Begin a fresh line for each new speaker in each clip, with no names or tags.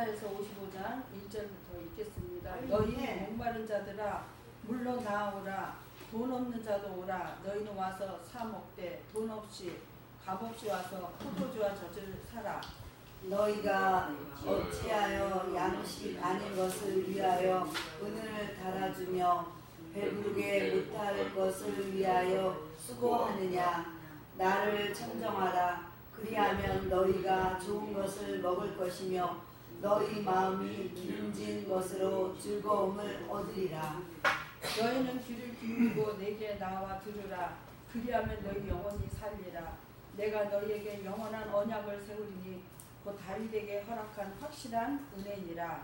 이사야서 55장 1절부터 읽겠습니다. 너희 목마른 자들아 물러 나오라. 돈 없는 자도 오라. 너희는 와서 사 먹되 돈 없이 값없이 와서 포도주와 젖을 사라.
너희가 어찌하여 양식 아닌 것을 위하여 은을 달아주며 배부르게 못할 것을 위하여 수고하느냐. 나를 청정하라. 그리하면 너희가 좋은 것을 먹을 것이며 너희 마음이 기름진 것으로 즐거움을 얻으리라.
너희는 귀를 기울이고 내게 나와 들으라. 그리하면 너희 영원히 살리라. 내가 너희에게 영원한 언약을 세우리니 곧 다윗에게 허락한 확실한 은혜니라.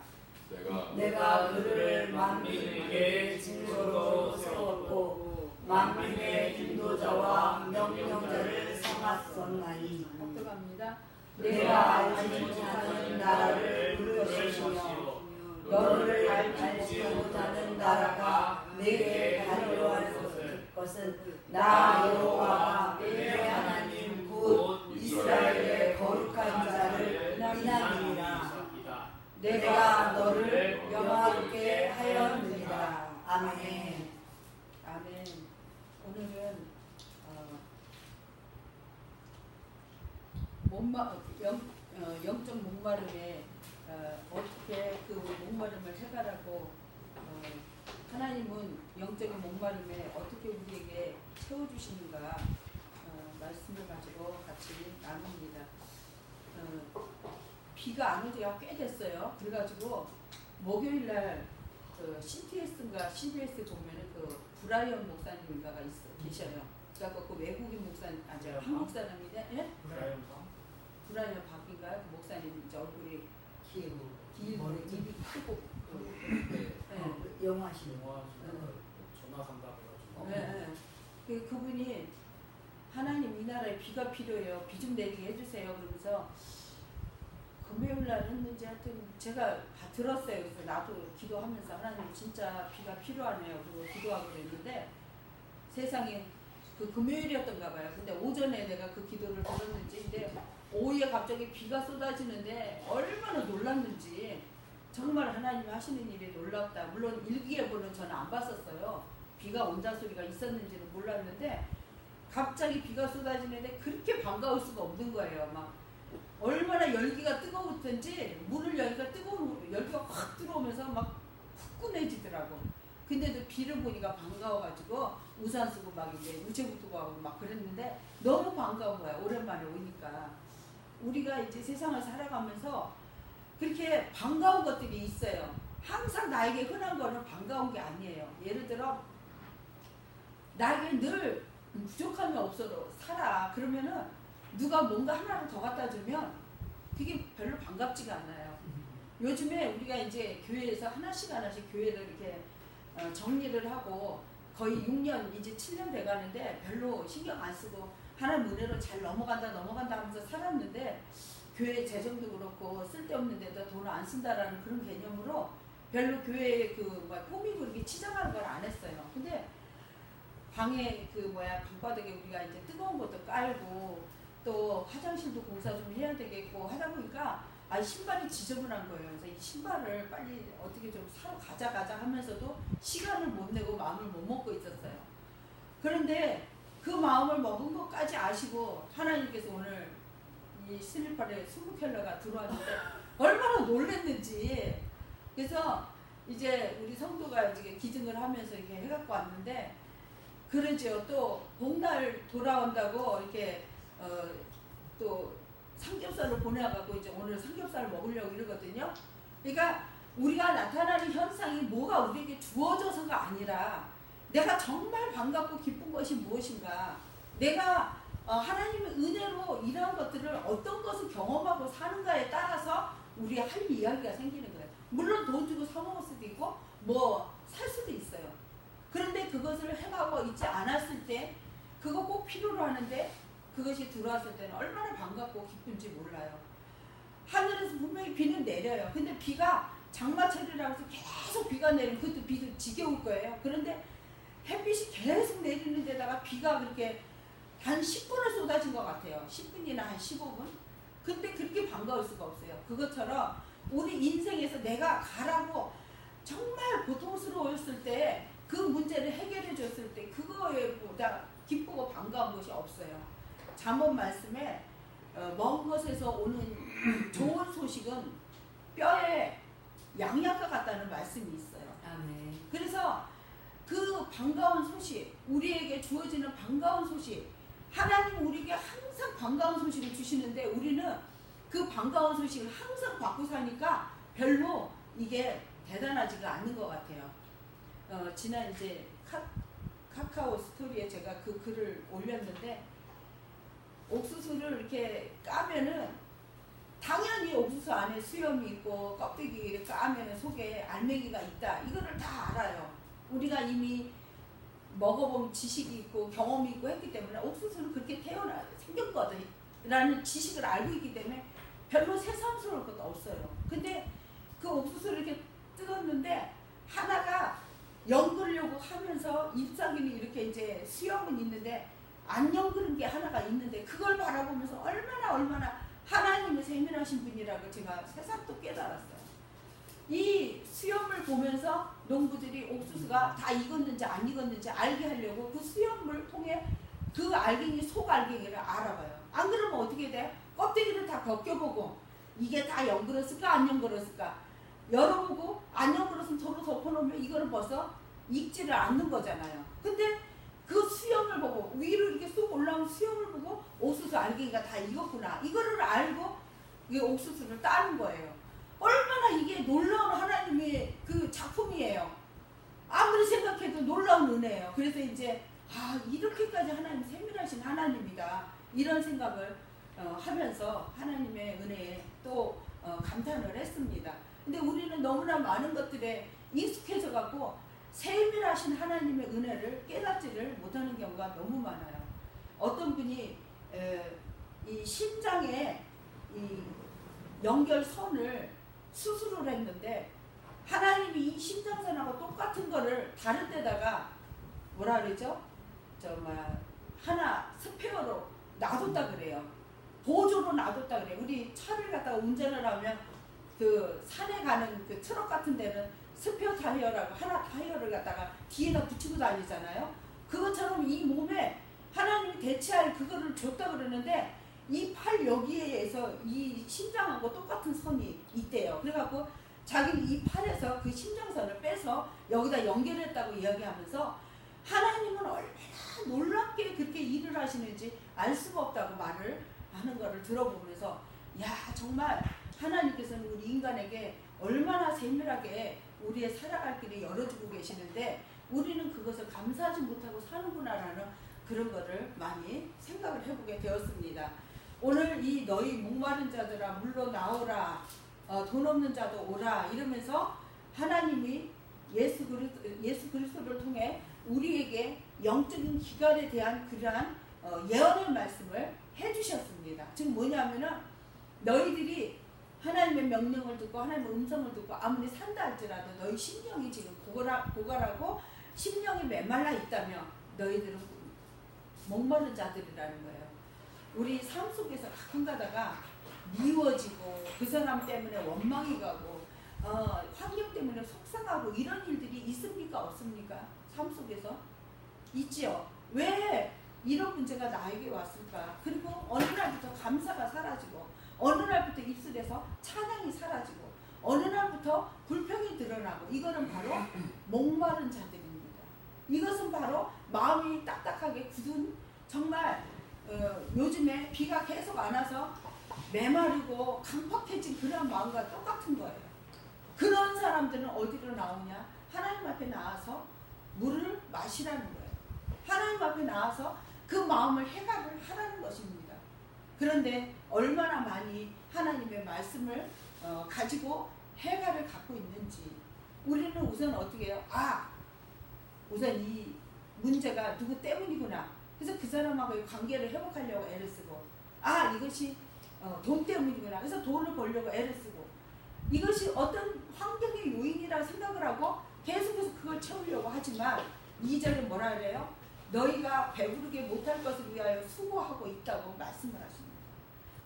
내가 그를 만민에게 증거로 세웠고 만민의 인도자와 명령자를 삼았었나니.
합독합니다.
내가 알지 못하는 나라를 부를 것이며 너를 알지 못하는 나라가 내게 가리려 할 것은 나 여호와가 내 하나님 곧 이스라엘의 거룩한 자를 인하리라. 내가 너를 영화롭게 하였느니라. 아멘.
아멘. 오늘은 영적 목마름에 어떻게 그 목마름을 해가라고 하나님은 영적인 목마름에 어떻게 우리에게 채워주시는가 말씀을 가지고 같이 나눕니다. 비가 안 온 지가 꽤 됐어요. 그래가지고 목요일날 CTS인가 CBS 보면은 그 브라이언 목사님인가가 계셔요. 그러니까 그 외국인 목사님, 한국 사람인데, 예? 브라이언 박인가요? 그 목사님 이제 얼굴이 길고 입이 크고
영화신
전화 상담해가지고.
네. 그분이 하나님 이 나라에 비가 필요해요. 비 좀 내리게 해주세요. 그러면서 금요일날 했는지 하여튼 제가 다 들었어요. 그래서 나도 기도하면서 하나님 진짜 비가 필요하네요. 그리고 기도하고 그랬는데 세상에 그 금요일이었던가 봐요. 근데 오전에 내가 그 기도를 들었는지 근데 오후에 갑자기 비가 쏟아지는데 얼마나 놀랐는지 정말 하나님이 하시는 일이 놀랍다. 물론 일기예보는 저는 안 봤었어요. 비가 온다 소리가 있었는지는 몰랐는데 갑자기 비가 쏟아지는데 그렇게 반가울 수가 없는 거예요. 막 얼마나 열기가 뜨거웠던지 물을 열기가 뜨거운 열기가 확 들어오면서 막 후끈해지더라고. 근데도 비를 보니까 반가워가지고 우산 쓰고 막 이제 우체국도 가고 막 그랬는데 너무 반가운 거야. 오랜만에 오니까. 우리가 이제 세상을 살아가면서 그렇게 반가운 것들이 있어요. 항상 나에게 흔한 거는 반가운 게 아니에요. 예를 들어 나에게 늘 부족함이 없어도 살아. 그러면은 누가 뭔가 하나를 더 갖다 주면 그게 별로 반갑지가 않아요. 요즘에 우리가 이제 교회에서 하나씩 교회를 이렇게 정리를 하고 거의 6년 이제 7년 돼가는데 별로 신경 안 쓰고 하나님 은혜로 잘 넘어간다 하면서 살았는데 교회 재정도 그렇고 쓸데없는 데다 돈을 안 쓴다라는 그런 개념으로 별로 교회에 꾸미고 이렇게 치장하는 걸 안 했어요. 근데 방에 방바닥에 우리가 이제 뜨거운 것도 깔고 또 화장실도 공사 좀 해야 되겠고 하다 보니까 신발이 지저분한 거예요. 그래서 이 신발을 빨리 어떻게 좀 사러 가자 하면서도 시간을 못 내고 마음을 못 먹고 있었어요. 그런데 그 마음을 먹은 것까지 아시고 하나님께서 오늘 이 슬리퍼에 20켤레가 들어왔는데 얼마나 놀랬는지. 그래서 이제 우리 성도가 이제 기증을 하면서 이렇게 해갖고 왔는데 그러죠. 또 복날 돌아온다고 이렇게 또 삼겹살을 보내갖고 이제 오늘 삼겹살을 먹으려고 이러거든요. 그러니까 우리가 나타나는 현상이 뭐가 우리에게 주어져서가 아니라 내가 정말 반갑고 기쁜 것이 무엇인가, 내가 하나님의 은혜로 이러한 것들을 어떤 것을 경험하고 사는가에 따라서 우리 할 이야기가 생기는 거예요. 물론 돈 주고 사 먹을 수도 있고 뭐 살 수도 있어요. 그런데 그것을 해가고 있지 않았을 때 그거 꼭 필요로 하는데 그것이 들어왔을 때는 얼마나 반갑고 기쁜지 몰라요. 하늘에서 분명히 비는 내려요. 근데 비가 장마철이라고 해서 계속 비가 내리면 그것도 비도 지겨울 거예요. 그런데 햇빛이 계속 내리는 데다가 비가 그렇게 단 10분을 쏟아진 것 같아요. 10분이나 한 15분? 근데 그렇게 반가울 수가 없어요. 그것처럼 우리 인생에서 내가 가라고 정말 고통스러웠을 때 그 문제를 해결해 줬을 때 그거에 보다 기쁘고 반가운 것이 없어요. 잠언 말씀에 먼 곳에서 오는 좋은 소식은 뼈에 양약과 같다는 말씀이 있어요.
아멘.
그래서 그 반가운 소식, 우리에게 주어지는 반가운 소식, 하나님 우리에게 항상 반가운 소식을 주시는데 우리는 그 반가운 소식을 항상 받고 사니까 별로 이게 대단하지가 않는 것 같아요. 지난 이제 카카오 스토리에 제가 그 글을 올렸는데 옥수수를 이렇게 까면은 당연히 옥수수 안에 수염이 있고 껍데기를 까면은 속에 알맹이가 있다. 이거를 다 알아요. 우리가 이미 먹어본 지식이 있고 경험이 있고 했기 때문에 옥수수는 그렇게 생겼거든 라는 지식을 알고 있기 때문에 별로 새삼스러울 것도 없어요. 근데 그 옥수수를 이렇게 뜯었는데 하나가 연그려고 하면서 잎사귀는 이렇게 이제 수염은 있는데 안 연그른 게 하나가 있는데 그걸 바라보면서 얼마나 하나님의 세밀하신 분이라고 제가 새삼 또 깨달았어요. 이 수염을 보면서 농부들이 옥수수가 다 익었는지 안 익었는지 알게 하려고 그 수염을 통해 그 알갱이 속 알갱이를 알아봐요. 안 그러면 어떻게 돼? 껍데기를 다 벗겨보고 이게 다 연그렀을까 안 연그렀을까 열어보고 안 연그렀으면 도로 덮어놓으면 이거는 벌써 익지를 않는 거잖아요. 근데 그 수염을 보고 위로 이렇게 쑥 올라온 수염을 보고 옥수수 알갱이가 다 익었구나 이거를 알고 이 옥수수를 따는 거예요. 얼마나 이게 놀라운 하나님의 그 작품이에요. 아무리 생각해도 놀라운 은혜예요. 그래서 이제 이렇게까지 하나님 세밀하신 하나님이다 이런 생각을 하면서 하나님의 은혜에 또 감탄을 했습니다. 근데 우리는 너무나 많은 것들에 익숙해져 갖고 세밀하신 하나님의 은혜를 깨닫지를 못하는 경우가 너무 많아요. 어떤 분이 이 심장에 이 연결선을 수술을 했는데 하나님이 이 심장선하고 똑같은 거를 다른 데다가 뭐라 그러죠? 하나 스페어로 놔뒀다 그래요. 보조로 놔뒀다 그래요. 우리 차를 갖다가 운전을 하면 그 산에 가는 그 트럭 같은 데는 스페어 타이어라고 하나 타이어를 갖다가 뒤에다 붙이고 다니잖아요. 그것처럼 이 몸에 하나님이 대체할 그거를 줬다 그러는데 이 팔 여기에서 이 심장하고 똑같은 선이 있대요. 그래갖고 자기는 이 팔에서 그 심장선을 빼서 여기다 연결했다고 이야기하면서 하나님은 얼마나 놀랍게 그렇게 일을 하시는지 알 수가 없다고 말을 하는 거를 들어보면서 정말 하나님께서는 우리 인간에게 얼마나 세밀하게 우리의 살아갈 길을 열어주고 계시는데 우리는 그것을 감사하지 못하고 사는구나라는 그런 거를 많이 생각을 해보게 되었습니다. 오늘 이 너희 목마른 자들아 물로 나오라 돈 없는 자도 오라 이러면서 하나님이 예수 그리스도를 통해 우리에게 영적인 기갈에 대한 그러한 예언의 말씀을 해주셨습니다. 즉 뭐냐면은 너희들이 하나님의 명령을 듣고 하나님의 음성을 듣고 아무리 산다 할지라도 너희 심령이 지금 고갈하고 심령이 메말라 있다면 너희들은 목마른 자들이라는 거예요. 우리 삶 속에서 가끔 가다가 미워지고 그 사람 때문에 원망이 가고 환경 때문에 속상하고 이런 일들이 있습니까 없습니까? 삶 속에서 있지요. 왜 이런 문제가 나에게 왔을까? 그리고 어느 날부터 감사가 사라지고 어느 날부터 입술에서 찬양이 사라지고 어느 날부터 불평이 드러나고 이거는 바로 목마른 자들입니다. 이것은 바로 마음이 딱딱하게 굳은 정말 요즘에 비가 계속 안 와서 메마르고 강팍해진 그런 마음과 똑같은 거예요. 그런 사람들은 어디로 나오냐? 하나님 앞에 나와서 물을 마시라는 거예요. 하나님 앞에 나와서 그 마음을 해결을 하라는 것입니다. 그런데 얼마나 많이 하나님의 말씀을 가지고 해결을 갖고 있는지 우리는 우선 어떻게 해요? 우선 이 문제가 누구 때문이구나. 그래서 그 사람하고의 관계를 회복하려고 애를 쓰고 이것이 돈 때문이구나. 그래서 돈을 벌려고 애를 쓰고 이것이 어떤 환경의 요인이라 생각을 하고 계속해서 그걸 채우려고 하지만 2절에 뭐라 그래요? 너희가 배부르게 못할 것을 위하여 수고하고 있다고 말씀을 하십니다.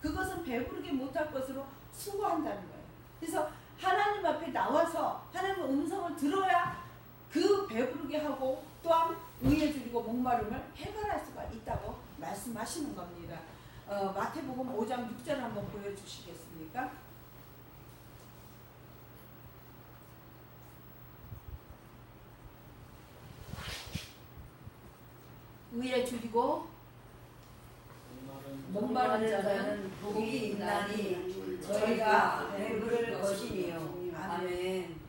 그것은 배부르게 못할 것으로 수고한다는 거예요. 그래서 하나님 앞에 나와서 하나님의 음성을 들어야 그 배부르게 하고 또한 의에 줄이고 목마름을 해결할 수가 있다고 말씀하시는 겁니다. 마태복음 5장 6절 한번 보여주시겠습니까? 의에 줄이고 목마른 자는
복이 있나니 저희가 배부를 것이니요. 아멘.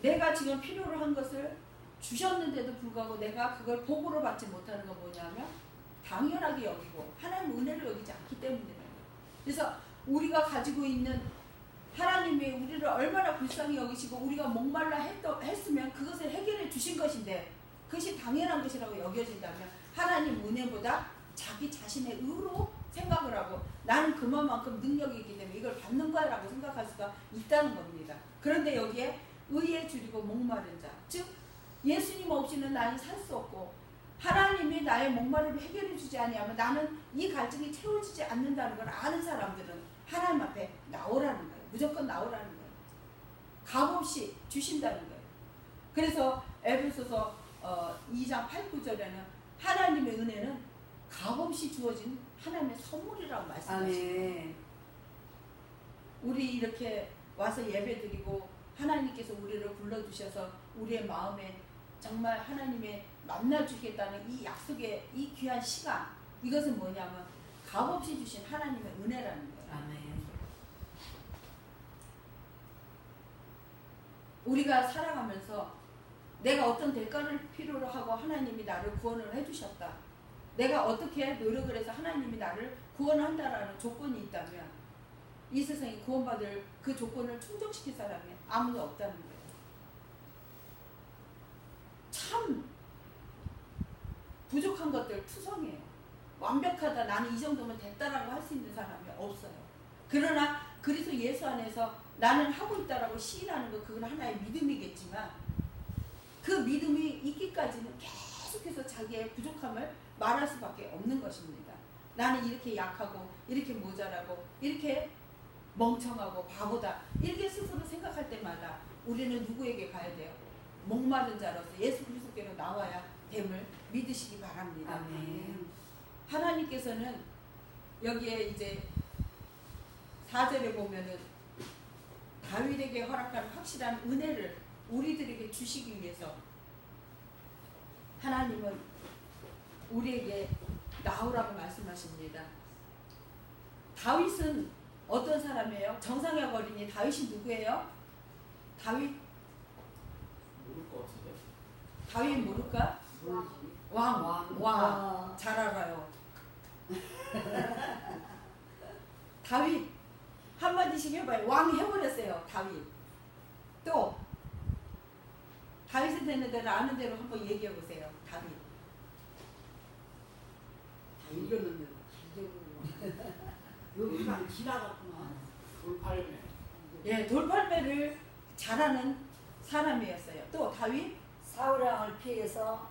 내가 지금 필요로 한 것을 주셨는데도 불구하고 내가 그걸 복으로 받지 못하는 건 뭐냐면 당연하게 여기고 하나님 은혜를 여기지 않기 때문이에요. 그래서 우리가 가지고 있는 하나님이 우리를 얼마나 불쌍히 여기시고 우리가 목말라 했으면 그것을 해결해 주신 것인데 그것이 당연한 것이라고 여겨진다면 하나님 은혜보다 자기 자신의 의로 생각을 하고 나는 그만큼 능력이 있기 때문에 이걸 받는 거야 라고 생각할 수가 있다는 겁니다. 그런데 여기에 의에 줄이고 목마른 자, 즉 예수님 없이는 나는 살 수 없고 하나님이 나의 목마름을 해결해 주지 아니하면 나는 이 갈증이 채워지지 않는다는 걸 아는 사람들은 하나님 앞에 나오라는 거예요. 무조건 나오라는 거예요. 값없이 주신다는 거예요. 그래서 에베소서 2장 8, 9절에는 하나님의 은혜는 값없이 주어진 하나님의 선물이라고 말씀하십니다. 우리 이렇게 와서 예배드리고 하나님께서 우리를 불러주셔서 우리의 마음에 정말 하나님의 만나주겠다는 이 약속의 이 귀한 시간, 이것은 뭐냐면 값없이 주신 하나님의 은혜라는 거예요.
아멘.
우리가 살아가면서 내가 어떤 대가를 필요로 하고 하나님이 나를 구원을 해주셨다. 내가 어떻게 노력을 해서 하나님이 나를 구원한다라는 조건이 있다면 이 세상에 구원받을 그 조건을 충족시킬 사람이 아무도 없다는 거예요. 참 부족한 것들 투성이에요. 완벽하다, 나는 이 정도면 됐다라고 할 수 있는 사람이 없어요. 그러나 그리스도 예수 안에서 나는 하고 있다라고 시인하는 거, 그건 하나의 믿음이겠지만 그 믿음이 있기까지는 계속해서 자기의 부족함을 말할 수밖에 없는 것입니다. 나는 이렇게 약하고 이렇게 모자라고 이렇게 멍청하고 바보다, 이렇게 스스로 생각할 때마다 우리는 누구에게 가야 돼요? 목마른 자로서 예수 그리스도께로 나와야 됨을 믿으시기 바랍니다.
아멘.
하나님께서는 여기에 이제 4절에 보면은 다윗에게 허락한 확실한 은혜를 우리들에게 주시기 위해서 하나님은 우리에게 나오라고 말씀하십니다. 다윗은 어떤 사람이에요? 정상의 어린이 다윗이 누구예요? 다윗?
모를 것 같은데.
다윗 모를까? 왕. 잘 알아요. 다윗 한마디씩 해봐요. 왕 해버렸어요. 다윗. 또 다윗에 되는 대로 아는 대로 한번 얘기해보세요. 다윗.
다 읽었는데 여기가 지나갔구나.
돌팔매.
예, 돌팔매를 잘하는 사람이었어요. 또 다윗?
사울왕을 피해서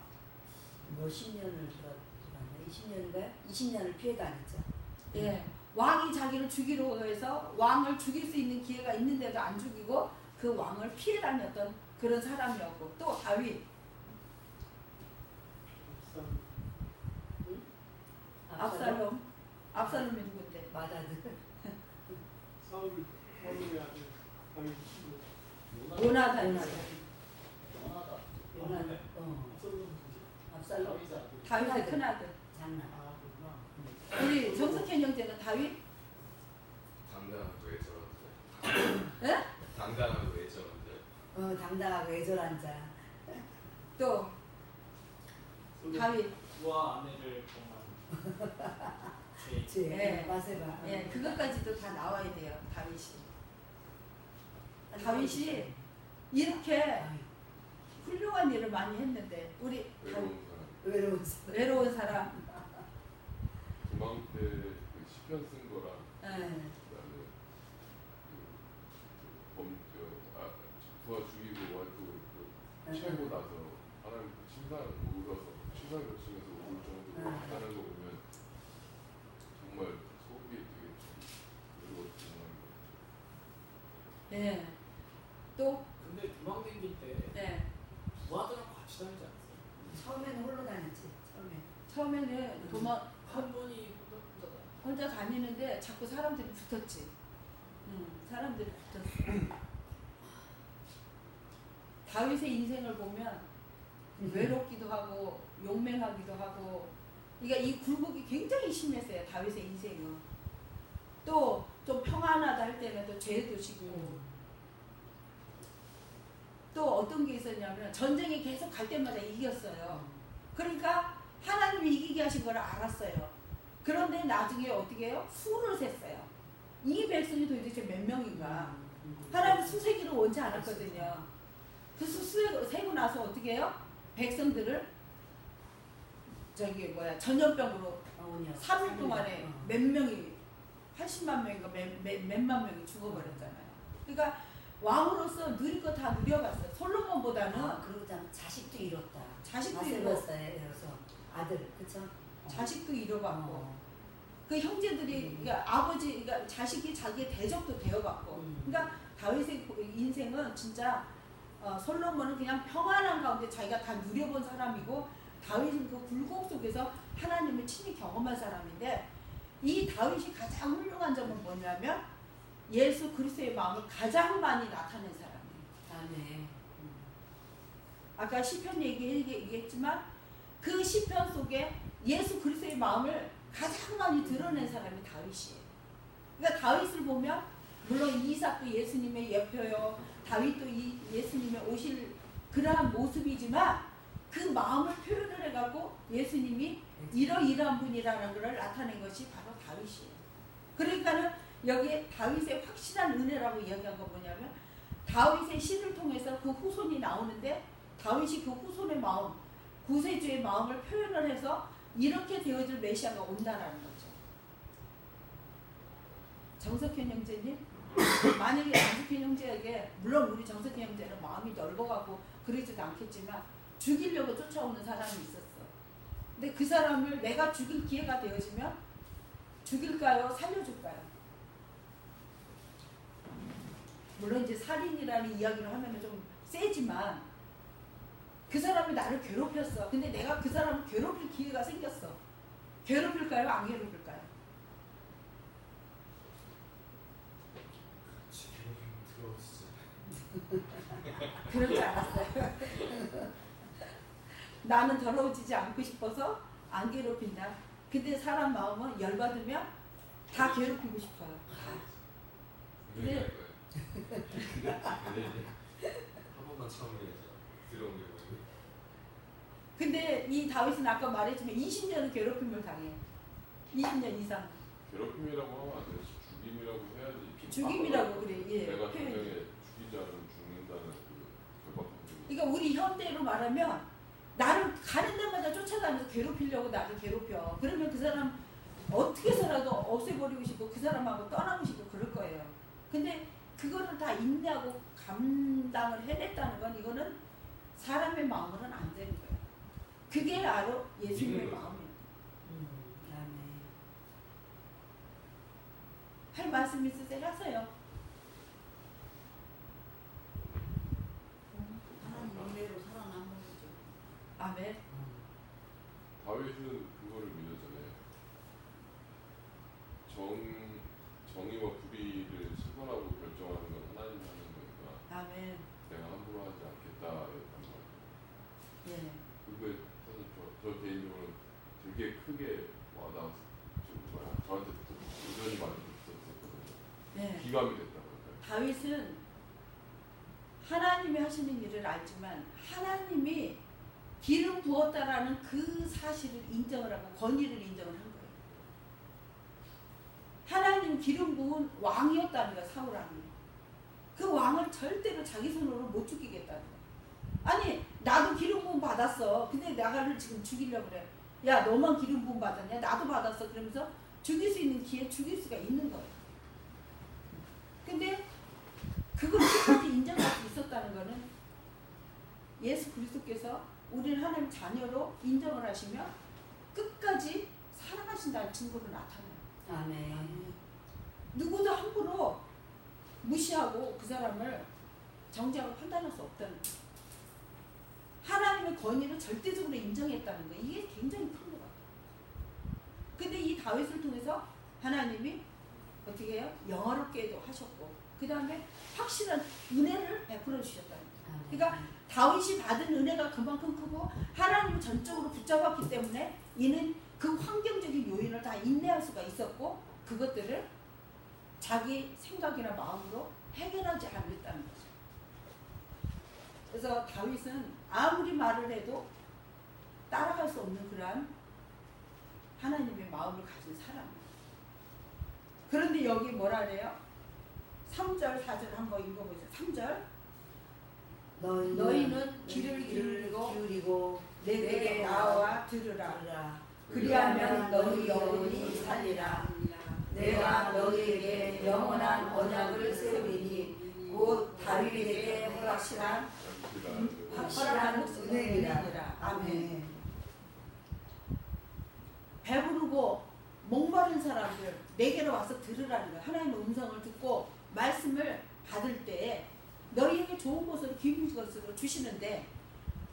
몇십 년을 들었나? 20년을 피해 다녔죠.
예, 왕이 자기를 죽이려 해서 왕을 죽일 수 있는 기회가 있는데도 안 죽이고 그 왕을 피해 다녔던 그런 사람이었고, 또 다윗. 압살롬이 누군데?
맏아들.
사울의 아들 다윗.
요나단.
요나단. 압살롬.
다윗의 큰아들.
장난.
아 그렇구나.
우리 정석현 형제는 다윗?
당당하고 애절한데.
예?
당당하고 애절한데.
당당하고 애절한 자.
또 다윗.
부와 아내를 동한 제
예.
바세바.
예, 그것까지도 다 나와야 돼요. 다윗이 이렇게 훌륭한 일을 많이 했는데 우리 외로운 사람.
도망때 그 시편 쓴 거랑
예.
그다음에 부하 죽이고 와이프 채고 나서 하나님 심판 울어서 심판 거치면서 울 정도로 하는 거 보면 정말 속이 되게 외로웠던 것 같아요.
네. 또
근데 도망 댕길 때
네.
부하들하고 같이 다니지 않았어요?
처음에는 홀로 다녔지.
처음에는 도망
한 분이 혼자
혼자 다니는데 자꾸 사람들이 붙었지. 사람들이 붙었어. 다윗의 인생을 보면 외롭기도 하고 용맹하기도 하고, 그러니까 이 굴곡이 굉장히 심했어요. 다윗의 인생은. 또 좀 평안하다 할 때는 또 죄도 지고, 또 어떤 게 있었냐면 전쟁이 계속 갈 때마다 이겼어요. 그러니까 하나님이 이기게 하신 걸 알았어요. 그런데 나중에 어떻게 해요? 수를 셌어요. 이 백성이 도대체 몇 명인가? 하나님 수세기를 원치 않았거든요. 그 수 세고 나서 어떻게 해요? 백성들을 전염병으로 3일 동안에 몇 명이 80만 명인가 몇만 명이 죽어버렸잖아요. 그러니까 왕으로서 누릴 거 다 누려봤어요. 솔로몬보다는.
그리고 자식도 잃었다.
자식도 잃었어요.
아들, 그쵸?
자식도 잃어봤고, 그 형제들이, 그러니까 아버지, 그러니까 자식이 자기의 대적도 되어봤고, 그러니까 다윗의 인생은 진짜 솔로몬은 그냥 평안한 가운데 자기가 다 누려본 사람이고, 다윗은 그 굴곡 속에서 하나님을 친히 경험한 사람인데, 이 다윗이 가장 훌륭한 점은 뭐냐면 예수 그리스도의 마음을 가장 많이 나타낸 사람이에요. 아까 시편 얘기했지만 그 시편 속에 예수 그리스도의 마음을 가장 많이 드러낸 사람이 다윗이에요. 그러니까 다윗을 보면 물론 이삭도 예수님의 예표요, 다윗도 예수님의 오실 그러한 모습이지만 그 마음을 표현을 해갖고 예수님이 이러이러한 분이라는 것을 나타낸 것이 바로 다윗이에요. 그러니까는 여기에 다윗의 확실한 은혜라고 이야기한 건 뭐냐면 다윗의 시를 통해서 그 후손이 나오는데 다윗이 그 후손의 마음, 구세주의 마음을 표현을 해서 이렇게 되어질 메시아가 온다라는 거죠. 정석현 형제님, 만약에 정석현 형제에게, 물론 우리 정석현 형제는 마음이 넓어가고 그러지도 않겠지만 죽이려고 쫓아오는 사람이 있었어. 근데 그 사람을 내가 죽일 기회가 되어지면 죽일까요? 살려줄까요? 물론 이제 살인이라는 이야기를 하면 좀 세지만 그 사람이 나를 괴롭혔어. 근데 내가 그 사람을 괴롭힐 기회가 생겼어. 괴롭힐까요? 안 괴롭힐까요? 그렇지 않았어요. 나는 더러워지지 않고 싶어서 안 괴롭힌다. 근데 사람 마음은 열받으면 다 괴롭히고 싶어요. 근데
한 번만 처음에 들어온 게 뭐지?
근데 이 다윗은 아까 말했지만 20년은 괴롭힘을 당해. 20년 이상.
괴롭힘이라고 하면 안 되지. 죽임이라고 해야지.
죽임이라고 그래. 예.
내가
표현이.
분명히 죽이지 않으면 죽는다는 그 결과가.
그러니까 우리 현대로 말하면 나를 가는 데마다 쫓아다니면서 괴롭히려고 나를 괴롭혀. 그러면 그 사람 어떻게 해서라도 없애버리고 싶고 그 사람하고 떠나고 싶고 그럴 거예요. 근데 그거를 다 인내하고 감당을 해냈다는 건 이거는 사람의 마음으로는 안 되는 거예요. 그게 바로 예수님의 마음이에요. 할 말씀 있으세요? 하세요.
하나님 은혜로 살아남는 거죠.
아멘.
다윗은 그거를 믿었잖아요. 정의와 불의를 실현하고 결정하는 건 하나님이 하는 거니까
아멘.
내가 함부로 하지 않겠다였단 말이에요.
예.
그게 사실 저 개인적으로 되게 크게 와닿았어요. 저한테 의견이 많이 있었거든요.
네.
기감이 됐다고.
다윗은 하나님이 하시는 일을 알지만 하나님이 기름 부었다라는 그 사실을 인정을 하고 권위를 인정을 한 거예요. 하나님 기름 부은 왕이었다는 거야, 사울 왕이. 그 왕을 절대로 자기 손으로 못 죽이겠다는 거야. 아니, 나도 기름 부음 받았어. 근데 나를 지금 죽이려고 그래. 야, 너만 기름 부음 받았냐? 나도 받았어. 그러면서 죽일 수 있는 기회 죽일 수가 있는 거예요. 근데 그걸 끝까지 인정할 수 있었다는 거는 예수 그리스도께서 우리를 하나님 자녀로 인정을 하시며 끝까지 사랑하신다는 증거로 나타나요.
아멘.
누구도 함부로 무시하고 그 사람을 정죄하고 판단할 수 없다는 거예요. 하나님의 권위를 절대적으로 인정했다는 거, 이게 굉장히 큰 것 같아요. 근데 이 다윗을 통해서 하나님이 어떻게 해요? 영화롭게도 하셨고, 그 다음에 확실한 은혜를 베풀어 주셨다는 거예요. 그러니까 다윗이 받은 은혜가 그만큼 크고 하나님을 전적으로 붙잡았기 때문에 이는 그 환경적인 요인을 다 인내할 수가 있었고, 그것들을 자기 생각이나 마음으로 해결하지 않았다는 거죠. 그래서 다윗은 아무리 말을 해도 따라갈 수 없는 그러한 하나님의 마음을 가진 사람이에요. 그런데 여기 뭐라 그래요? 3절 4절 한번 읽어보세요. 3절 너희는 귀를 기울이고 내게 나와 들으라. 그리하면 너희 영혼이 살리라. 내가 너희에게 영원한 언약을 세우리니 곧 다윗에게 확실한 은혜니라. 아멘. 배부르고 목마른 사람들 내게로 와서 들으라는 거예요. 하나님의 음성을 듣고 말씀을 받을 때에 너희에게 좋은 것으로 기쁜 것으로 주시는데,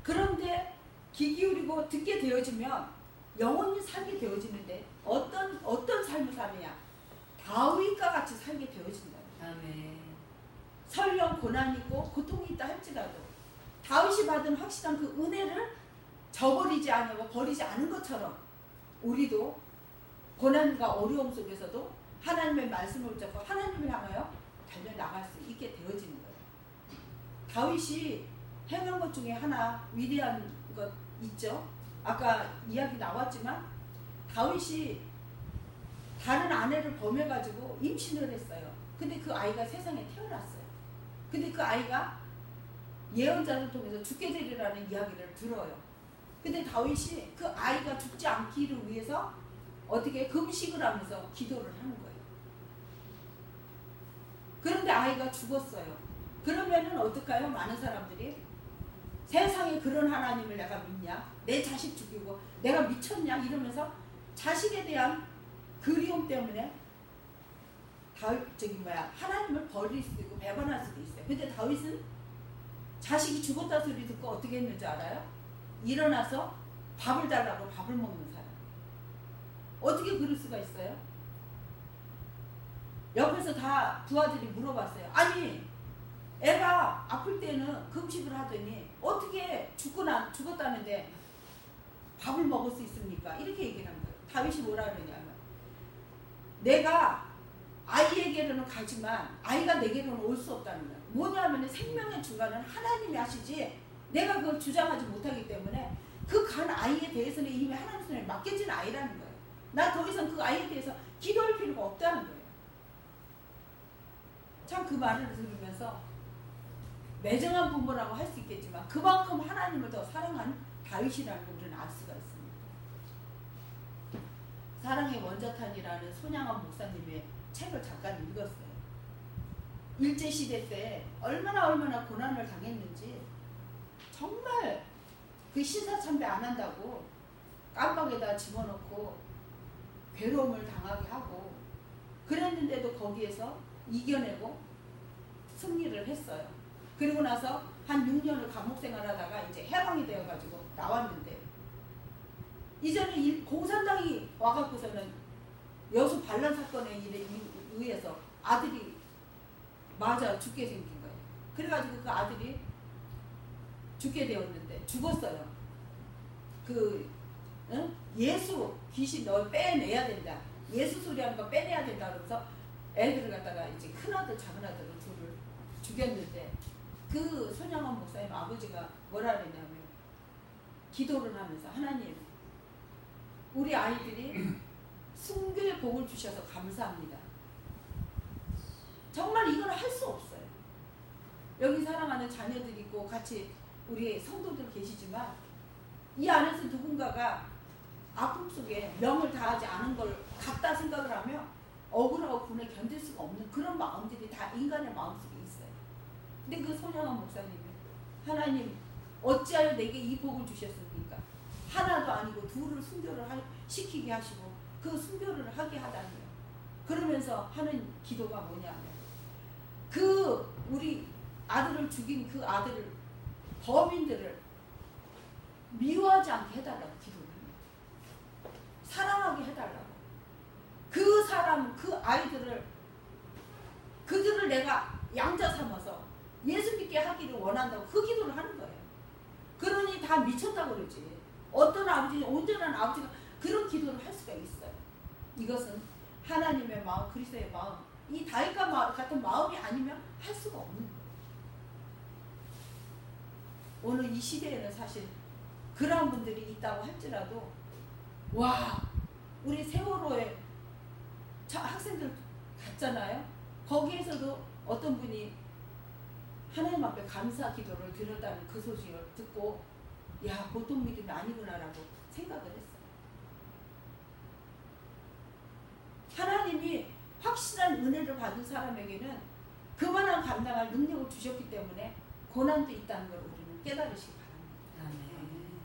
그런데 귀 기울이고 듣게 되어지면 영원히 살게 되어지는데 어떤 삶을 사느냐? 다윗과 같이 살게 되어진다.
아멘.
설령 고난이고 고통이 있다 할지라도 다윗이 받은 확실한 그 은혜를 저버리지 않고 버리지 않은 것처럼 우리도 고난과 어려움 속에서도 하나님의 말씀을 붙잡고 하나님을 향하여 달려나갈 수 있게 되어지는 거예요. 다윗이 행한 것 중에 하나 위대한 것 있죠. 아까 이야기 나왔지만 다윗이 다른 아내를 범해가지고 임신을 했어요. 근데 그 아이가 세상에 태어났어요. 근데 그 아이가 예언자를 통해서 죽게 되리라는 이야기를 들어요. 근데 다윗이 그 아이가 죽지 않기를 위해서 어떻게 금식을 하면서 기도를 하는 거예요. 그런데 아이가 죽었어요. 그러면은 어떡해요? 많은 사람들이 세상에 그런 하나님을 내가 믿냐? 내 자식 죽이고 내가 미쳤냐? 이러면서 자식에 대한 그리움 때문에 하나님을 버릴 수도 있고 배반할 수도 있어요. 근데 다윗은 자식이 죽었다 소리 듣고 어떻게 했는지 알아요? 일어나서 밥을 달라고 밥을 먹는 사람. 어떻게 그럴 수가 있어요? 옆에서 다 부하들이 물어봤어요. 아니 애가 아플 때는 금식을 하더니 어떻게 죽었다는데 밥을 먹을 수 있습니까? 이렇게 얘기를 한 거예요. 다윗이 뭐라 그러냐면, 내가 아이에게로는 가지만 아이가 내게로는 올 수 없다는 거예요. 뭐냐면 생명의 주관은 하나님이 하시지 내가 그걸 주장하지 못하기 때문에 그 간 아이에 대해서는 이미 하나님 손에 맡겨진 아이라는 거예요. 나 더 이상 그 아이에 대해서 기도할 필요가 없다는 거예요. 참 그 말을 들으면서 매정한 부모라고 할 수 있겠지만 그만큼 하나님을 더 사랑한 다윗이라는 걸 우리는 알 수가 있습니다. 사랑의 원자탄이라는 손양원 목사님의 책을 잠깐 읽었어요. 일제시대 때 얼마나 고난을 당했는지, 정말 그 신사참배 안 한다고 깜박에다 집어넣고 괴로움을 당하게 하고 그랬는데도 거기에서 이겨내고 승리를 했어요. 그리고 나서 한 6년을 감옥생활하다가 이제 해방이 되어가지고 나왔는데, 이제는 공산당이 와갖고서는 여수 반란 사건에 의해서 아들이 맞아 죽게 생긴 거예요. 그래가지고 그 아들이 죽게 되었는데 죽었어요. 예수 귀신 너 빼내야 된다. 예수 소리하는 거 빼내야 된다. 그러면서 애들을 갖다가 이제 큰 아들 작은 아들을 둘을 죽였는데, 그 손양원 목사님 아버지가 뭐라 그랬냐면 기도를 하면서, 하나님 우리 아이들이 순교의 복을 주셔서 감사합니다. 정말 이걸 할 수 없어요. 여기 사랑하는 자녀들 있고 같이 우리 성도들 계시지만 이 안에서 누군가가 아픔 속에 명을 다하지 않은 걸 같다 생각을 하며 억울하고 분을 견딜 수가 없는 그런 마음들이 다 인간의 마음속에 있어요. 근데 그 손양원 목사님이, 하나님 어찌하여 내게 이 복을 주셨습니까? 하나도 아니고 둘을 순교를 시키게 하시고 그 순교를 하게 하다니요. 그러면서 하는 기도가 뭐냐면, 그 우리 아들을 죽인 그 아들을 범인들을 미워하지 않게 해달라고 기도를 합니다. 사랑하게 해달라고. 그 사람, 그 아이들을, 그들을 내가 양자 삼아서 예수 믿게 하기를 원한다고 그 기도를 하는 거예요. 그러니 다 미쳤다고 그러지. 어떤 아버지는, 온전한 아버지가 그런 기도를 할 수가 있어요. 이것은 하나님의 마음, 그리스도의 마음, 이 다윗과 같은 마음이 아니면 할 수가 없는 거예요. 오늘 이 시대에는 사실 그런 분들이 있다고 할지라도 와, 우리 세월호에 학생들 갔잖아요. 거기에서도 어떤 분이 하나님 앞에 감사 기도를 드렸다는 그 소식을 듣고 야, 보통 믿음이 아니구나라고 생각을 했어요. 하나님이 확실한 은혜를 받은 사람에게는 그만한 감당할 능력을 주셨기 때문에 고난도 있다는 걸 우리는 깨달으시기 바랍니다.
아멘.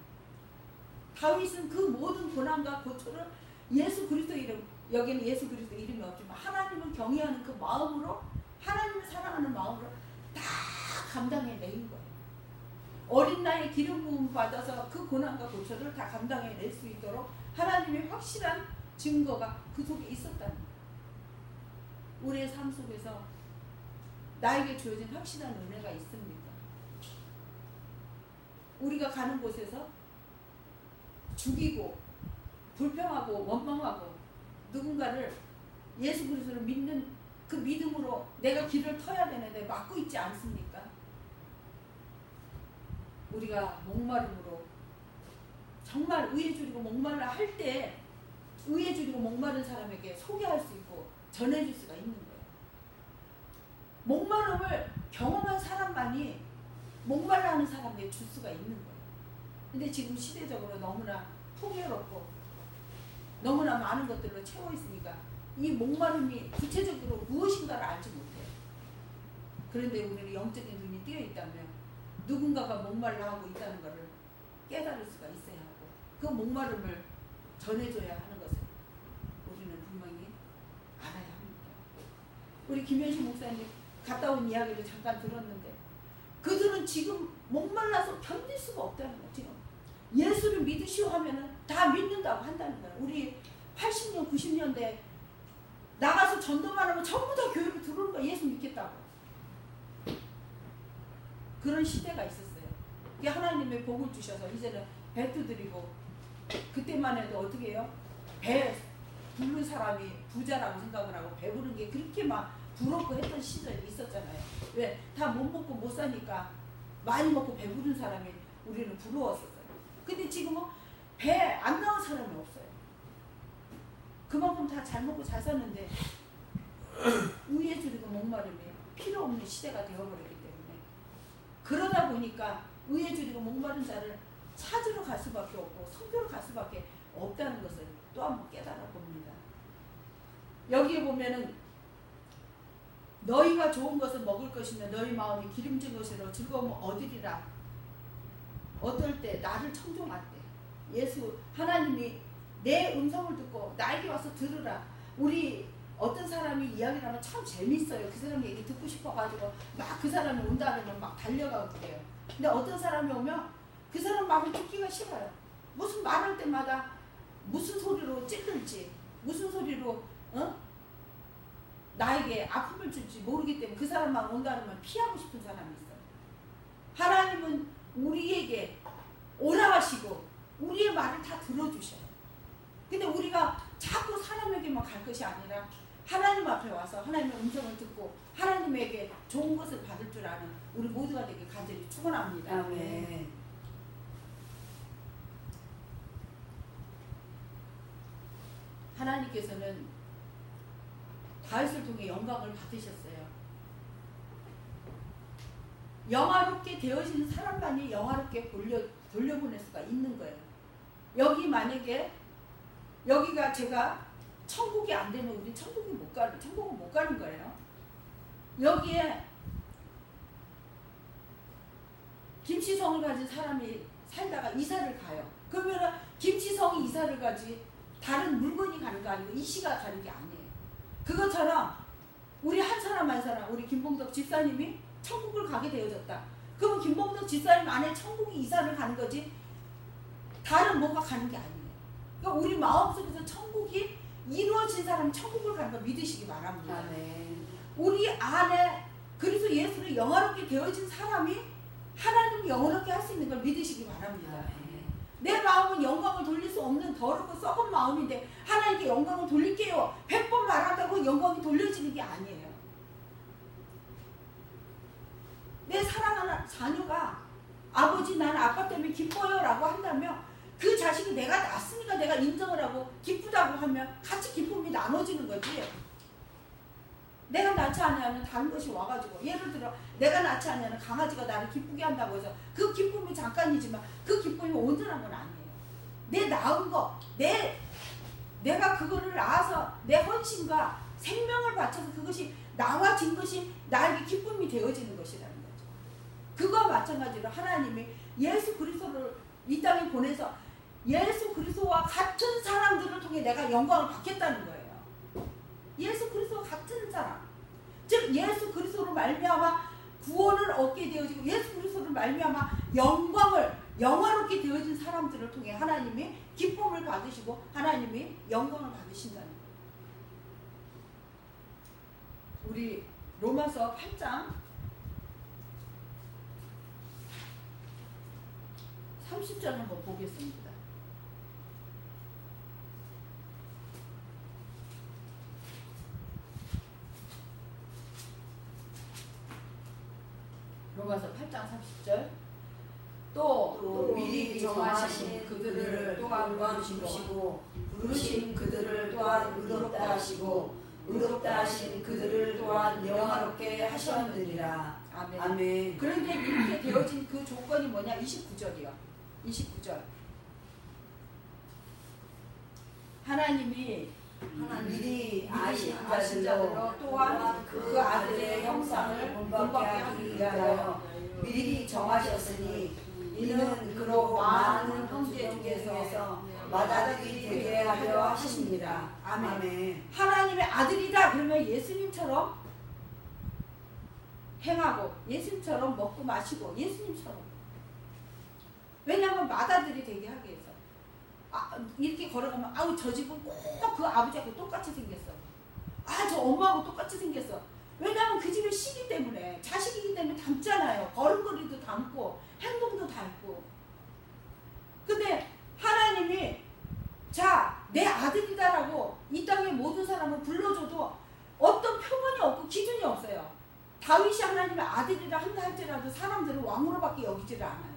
다윗은 그 모든 고난과 고초를 예수 그리스도 이름, 여기는 예수 그리스도 이름이 없지만 하나님을 경외하는 그 마음으로, 하나님을 사랑하는 마음으로 다 감당해낸 거예요. 어린 나이에 기름 부음 받아서 그 고난과 고초를 다 감당해낼 수 있도록 하나님의 확실한 증거가 그 속에 있었다는 거예요. 우리의 삶 속에서 나에게 주어진 확실한 은혜가 있습니까? 우리가 가는 곳에서 죽이고 불평하고 원망하고 누군가를 예수 그리스도를 믿는 그 믿음으로 내가 길을 터야 되는데 막고 있지 않습니까? 우리가 목마름으로 정말 의에 줄이고 목말라 할 때 의에 줄이고 목마른 사람에게 소개할 수 있고 전해줄 수가 있는 거예요. 목마름을 경험한 사람만이 목말라 하는 사람에게 줄 수가 있는 거예요. 근데 지금 시대적으로 너무나 풍요롭고 너무나 많은 것들로 채워 있으니까 이 목마름이 구체적으로 무엇인가를 알지 못해요. 그런데 우리는 영적인 눈이 띄어 있다면 누군가가 목말라 하고 있다는 것을 깨달을 수가 있어야 하고 그 목마름을 전해줘야 하는 것을 우리는 분명히 알아야 합니다. 우리 김현식 목사님 갔다 온 이야기를 잠깐 들었는데 그들은 지금 목말라서 견딜 수가 없다는 거예요. 지금 예수를 믿으시오 하면은 다 믿는다고 한다는 거예요. 우리 80년, 90년대 나가서 전도만 하면 전부 다 교회로 들어오는 거예요. 예수 믿겠다고. 그런 시대가 있었어요. 그게 하나님의 복을 주셔서 이제는 배도 드리고 그때만 해도 어떻게 해요? 배 부른 사람이 부자라고 생각을 하고 배부른 게 그렇게 막 부럽고 했던 시절이 있었잖아요. 왜? 다 못 먹고 못 사니까 많이 먹고 배부른 사람이 우리는 부러웠었어요. 근데 지금은 배 안 나온 사람이 없어요. 그만큼 다 잘 먹고 잘 사는데 의에 줄이고 목마름이 필요 없는 시대가 되어버렸기 때문에 그러다 보니까 의에 줄이고 목마른 자를 찾으러 갈 수밖에 없고 선교를 갈 수밖에 없다는 것을 또 한 번 깨달아 봅니다. 여기에 보면은 너희가 좋은 것을 먹을 것이며 너희 마음이 기름진 것으로 즐거움을 얻으리라. 어떨 때 나를 청종할 때 예수 하나님이 내 음성을 듣고 나에게 와서 들으라. 우리 어떤 사람이 이야기를 하면 참 재밌어요. 그 사람 얘기 듣고 싶어가지고 막 그 사람이 온다 그러면 막 달려가고 그래요. 근데 어떤 사람이 오면 그 사람 말을 듣기가 싫어요. 무슨 말할 때마다 무슨 소리로 찔를지 무슨 소리로 나에게 아픔을 줄지 모르기 때문에 그 사람만 온다 그러면 피하고 싶은 사람이 있어요. 하나님은 우리에게 오라 하시고 우리의 말을 다 들어주셔요. 근데 우리가 자꾸 사람에게만 갈 것이 아니라 하나님 앞에 와서 하나님의 음성을 듣고 하나님에게 좋은 것을 받을 줄 아는 우리 모두가 되길 간절히 축원합니다.
아멘.
하나님께서는 다윗을 통해 영광을 받으셨어요. 영화롭게 되어지는 사람만이 영화롭게 돌려보낼 수가 있는 거예요. 여기 만약에 여기가 제가 천국이 안 되면 우리 천국은 못 가는 거예요. 여기에 김치성을 가진 사람이 살다가 이사를 가요. 그러면 김치성이 이사를 가지 다른 물건이 가는 거 아니고 이 시가 가는 게 아니에요. 그것처럼 우리 한 사람 한 사람, 우리 김봉덕 집사님이 천국을 가게 되어졌다. 그럼 김봉덕 집사님 안에 천국이 이사를 가는 거지 다른 뭐가 가는 게 아니에요. 그러니까 우리 마음속에서 천국이 이루어진 사람이 천국을 가는 거 믿으시기 바랍니다.
아멘.
우리 안에 그리스도 예수를 영화롭게 되어진 사람이 하나님을 영원하게 할 수 있는 걸 믿으시기 바랍니다.
아멘.
내 마음은 영광을 돌릴 수 없는 더럽고 썩은 마음인데 하나님께 영광을 돌릴게요. 100번 말한다고 영광이 돌려지는 게 아니에요. 내 사랑하는 자녀가 아버지 나는 아빠 때문에 기뻐요 라고 한다면 그 자식이 내가 낳았으니까 내가 인정을 하고 기쁘다고 하면 같이 기쁨이 나눠지는 거지. 내가 낳지 않으면 다른 것이 와가지고 예를 들어 내가 낳지 않으면 강아지가 나를 기쁘게 한다고 해서 그 기쁨이 잠깐이지만 그 기쁨이 온전한 건 아니에요. 내 낳은 거 내가 그거를 낳아서 내 헌신과 생명을 바쳐서 그것이 나와진 것이 나에게 기쁨이 되어지는 것이라는 거죠. 그거와 마찬가지로 하나님이 예수 그리스도를 이 땅에 보내서 예수 그리스도와 같은 사람들을 통해 내가 영광을 받겠다는 거예요. 예수 그리스도와 같은 사람, 즉 예수 그리스도로 말미암아 구원을 얻게 되어지고 예수 그리스도로 말미암아 영화롭게 되어진 사람들을 통해 하나님이 기쁨을 받으시고 하나님이 영광을 받으신다는 거예요. 우리 로마서 8장 30절 한번 보겠습니다. 로마서 8장 30절 또 미리 정하신 그들을 또한 부르시고 부르신 그들을 또한 의롭다 하시고 의롭다 하신 그들을 또한 영화롭게 하셨느니라. 아멘.
아멘.
그런데 이렇게 되어진 그 조건이 뭐냐? 29절이요. 29절. 하나님이
미리 아신
자들로
자들로
또한 그 아들의 형상을 본받게 하기 위하여
미리 정하셨으니 이는 그로 많은 형제 중에서 맏아들이 되게 하려 하십니다. 아멘.
하나님의 아들이다 그러면 예수님처럼 행하고 예수님처럼 먹고 마시고 예수님처럼, 왜냐하면 맏아들이 되게 하기 위해서 이렇게 걸어가면 아우 저 집은 꼭 그 아버지하고 똑같이 생겼어, 아 저 엄마하고 똑같이 생겼어. 왜냐하면 그 집의 씨기 때문에, 자식이기 때문에 닮잖아요. 걸음걸이도 닮고 행동도 닮고. 근데 하나님이 자 내 아들이다라고 이 땅의 모든 사람을 불러줘도 어떤 표본이 없고 기준이 없어요. 다윗이 하나님의 아들이라 한다 할지라도 사람들은 왕으로밖에 여기지를 않아요.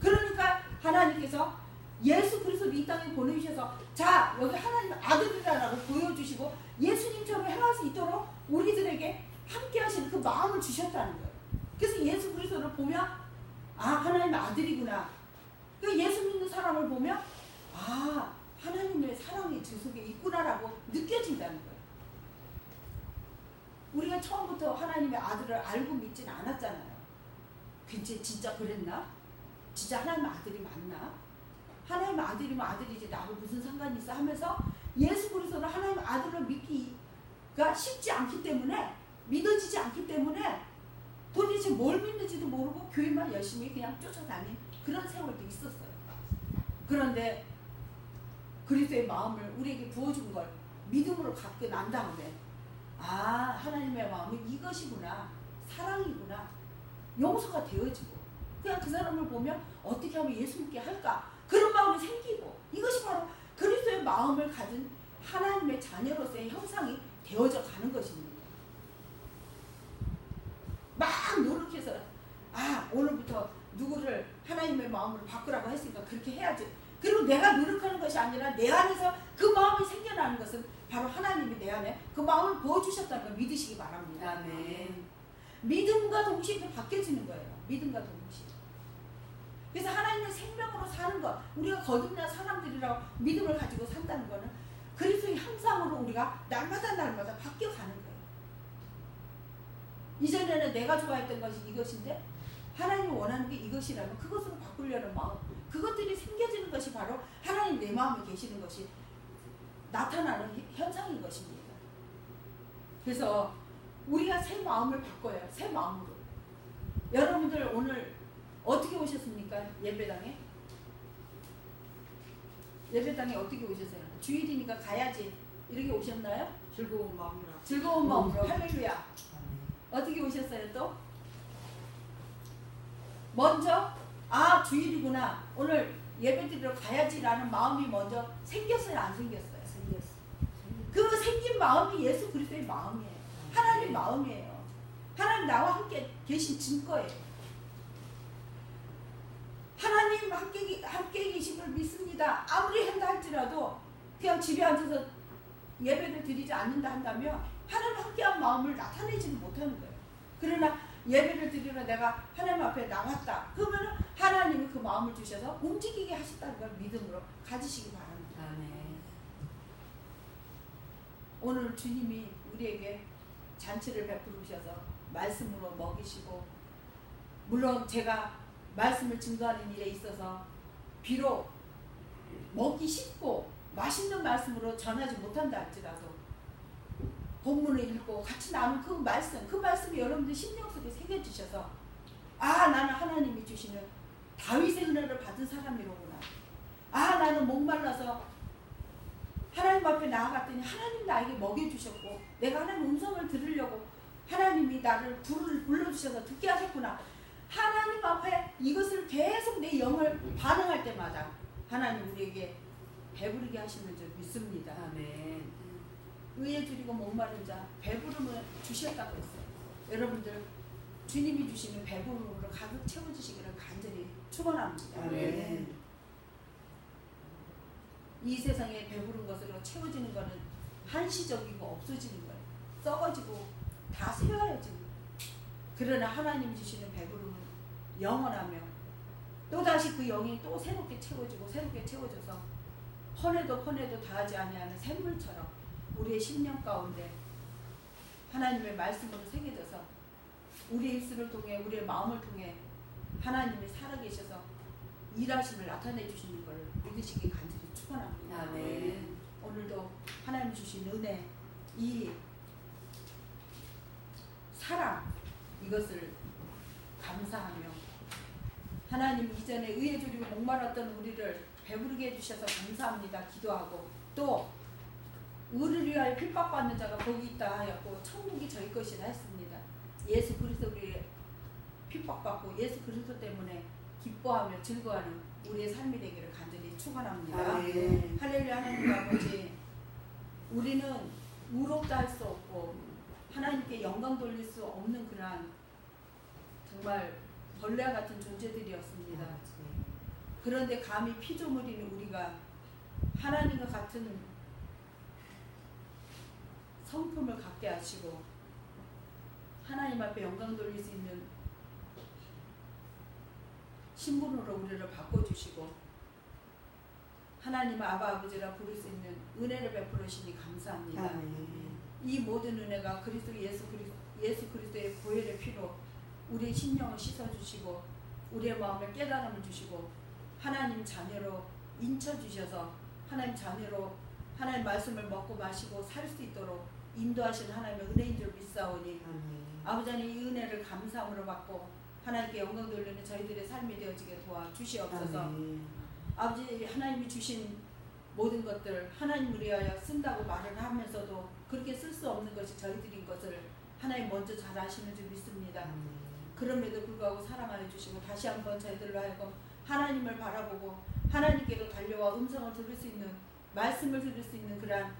그러니까 하나님께서 예수 그리스도를 이 땅에 보내주셔서 자 여기 하나님의 아들이라고 보여주시고 예수님처럼 행할 수 있도록 우리들에게 함께 하시는 그 마음을 주셨다는 거예요. 그래서 예수 그리스도를 보면 아 하나님의 아들이구나. 그 예수 믿는 사람을 보면 아 하나님의 사랑이 제 속에 있구나라고 느껴진다는 거예요. 우리가 처음부터 하나님의 아들을 알고 믿지는 않았잖아요. 진짜 그랬나? 진짜 하나님의 아들이 맞나? 하나님의 아들이면 아들이지 나하고 무슨 상관이 있어 하면서 예수 그리스도는 하나님의 아들을 믿기가 쉽지 않기 때문에, 믿어지지 않기 때문에 도대체 뭘 믿는지도 모르고 교회만 열심히 그냥 쫓아다닌 그런 세월도 있었어요. 그런데 그리스도의 마음을 우리에게 부어준 걸 믿음으로 갖고 난 다음에 아 하나님의 마음은 이것이구나, 사랑이구나, 용서가 되어지고 그냥 그 사람을 보면 어떻게 하면 예수 믿게 할까 그런 마음이 생기고, 이것이 바로 그리스도의 마음을 가진 하나님의 자녀로서의 형상이 되어져 가는 것입니다. 막 노력해서 아 오늘부터 누구를 하나님의 마음으로 바꾸라고 했으니까 그렇게 해야지. 그리고 내가 노력하는 것이 아니라 내 안에서 그 마음이 생겨나는 것은 바로 하나님이 내 안에 그 마음을 부어주셨다는 걸 믿으시기 바랍니다.
아멘.
믿음과 동시에 바뀌어지는 거예요. 믿음과 동시에. 그래서 하나님의 생명으로 사는 것, 우리가 거듭난 사람들이라고 믿음을 가지고 산다는 것은 그리스도의 형상으로 우리가 날마다 바뀌어가는 거예요. 이전에는 내가 좋아했던 것이 이것인데 하나님이 원하는 게 이것이라면 그것으로 바꾸려는 마음, 그것들이 생겨지는 것이 바로 하나님 내 마음에 계시는 것이 나타나는 현상인 것입니다. 그래서 우리가 새 마음을 바꿔요. 새 마음으로. 여러분들 오늘 어떻게 오셨습니까? 예배당에? 예배당에 어떻게 오셨어요? 주일이니까 가야지 이렇게 오셨나요?
즐거운 마음으로.
즐거운 마음으로. 할렐루야. 어떻게 오셨어요 또? 먼저 주일이구나. 오늘 예배드리러 가야지라는 마음이 먼저 생겼어요? 안 생겼어요?
생겼어.
그 생긴 마음이 예수 그리스도의 마음이에요. 하나님 마음이에요. 하나님 나와 함께 계신 증거예요. 하나님 함께 계심을 믿습니다. 아무리 한다 할지라도 그냥 집에 앉아서 예배를 드리지 않는다 한다면 하나님 함께한 마음을 나타내지는 못하는 거예요. 그러나 예배를 드리러 내가 하나님 앞에 나왔다. 그러면 하나님이 그 마음을 주셔서 움직이게 하셨다는 걸 믿음으로 가지시기 바랍니다.
아멘.
오늘 주님이 우리에게 잔치를 베푸셔서 말씀으로 먹이시고, 물론 제가 말씀을 증거하는 일에 있어서 비록 먹기 쉽고 맛있는 말씀으로 전하지 못한다 할지라도 본문을 읽고 같이 나눈 그 말씀이 여러분들 심령 속에 새겨주셔서 나는 하나님이 주시는 다윗의 은혜를 받은 사람이로구나. 나는 목말라서 하나님 앞에 나아갔더니 하나님 나에게 먹여주셨고 내가 하나님 음성을 들으려고 하나님이 나를 불러주셔서 듣게 하셨구나. 하나님 앞에 이것을 계속 내 영을 반응할 때마다 하나님 우리에게 배부르게 하시는 줄 믿습니다.
아멘.
의에 줄이고 목마른 자 배부름을 주셨다고 했어요. 여러분들 주님이 주시는 배부름으로 가득 채워주시기를 간절히 축원합니다.
아멘.
이 세상에 배부른 것으로 채워지는 것은 한시적이고 없어지는 거예요. 썩어지고 다 쇠하여지는 거예요. 그러나 하나님이 주시는 배부름은 영원하며 또다시 그 영이 또 새롭게 채워지고 새롭게 채워져서 퍼내도 다하지 아니하는 샘물처럼 우리의 심령 가운데 하나님의 말씀으로 새겨져서 우리의 입술을 통해 우리의 마음을 통해 하나님이 살아계셔서 일하심을 나타내 주시는 걸 믿으시기 간절히 축원합니다.
아멘.
오늘도 하나님 주신 은혜, 이 사랑, 이것을 감사하며 하나님 이전에 의에 줄이고 목말랐던 우리를 배부르게 해주셔서 감사합니다. 기도하고 또 의를 위하여 핍박받는 자가 복이 있다 하였고 천국이 저희 것이라 했습니다. 예수 그리스도를 핍박받고 예수 그리스도 때문에 기뻐하며 즐거워하는 우리의 삶이 되기를 간절히 축원합니다. 할렐루야. 하나님 아버지, 우리는 의롭다 할 수 없고 하나님께 영광 돌릴 수 없는 그러한 정말 벌레와 같은 존재들이었습니다. 그런데 감히 피조물인 우리가 하나님과 같은 성품을 갖게 하시고 하나님 앞에 영광 돌릴 수 있는 신분으로 우리를 바꿔주시고 하나님 아버지라 부를 수 있는 은혜를 베풀으시니 감사합니다.
아멘.
이 모든 은혜가 예수 그리스도의 보혈의 피로 우리의 심령을 씻어주시고 우리의 마음에 깨달음을 주시고 하나님 자녀로 인쳐주셔서 하나님 자녀로 하나님 말씀을 먹고 마시고 살 수 있도록 인도하시는 하나님의 은혜인 줄 믿사오니 아버지 하나님 이 은혜를 감사함으로 받고 하나님께 영광 돌리는 저희들의 삶이 되어지게 도와주시옵소서. 아버지 하나님이 주신 모든 것들 하나님을 위하여 쓴다고 말을 하면서도 그렇게 쓸 수 없는 것이 저희들인 것을 하나님 먼저 잘 아시는 줄 믿습니다. 그럼에도 불구하고 사랑하여 주시고 다시 한번 저희들로 하여금 하나님을 바라보고 하나님께로 달려와 음성을 들을 수 있는 말씀을 들을 수 있는 그러한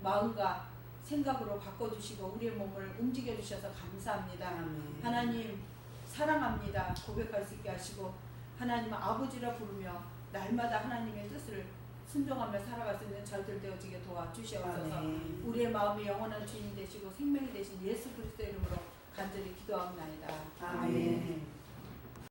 마음과 생각으로 바꿔주시고 우리의 몸을 움직여주셔서 감사합니다. 하나님 사랑합니다 고백할 수 있게 하시고 하나님 아버지라 부르며 날마다 하나님의 뜻을 순종하며 살아갈 수 있는 저희들 되어지게 도와주시옵소서. 우리의 마음이 영원한 주인이 되시고 생명이 되신 예수 그리스도 이름으로 간절히 기도합니다.
아멘.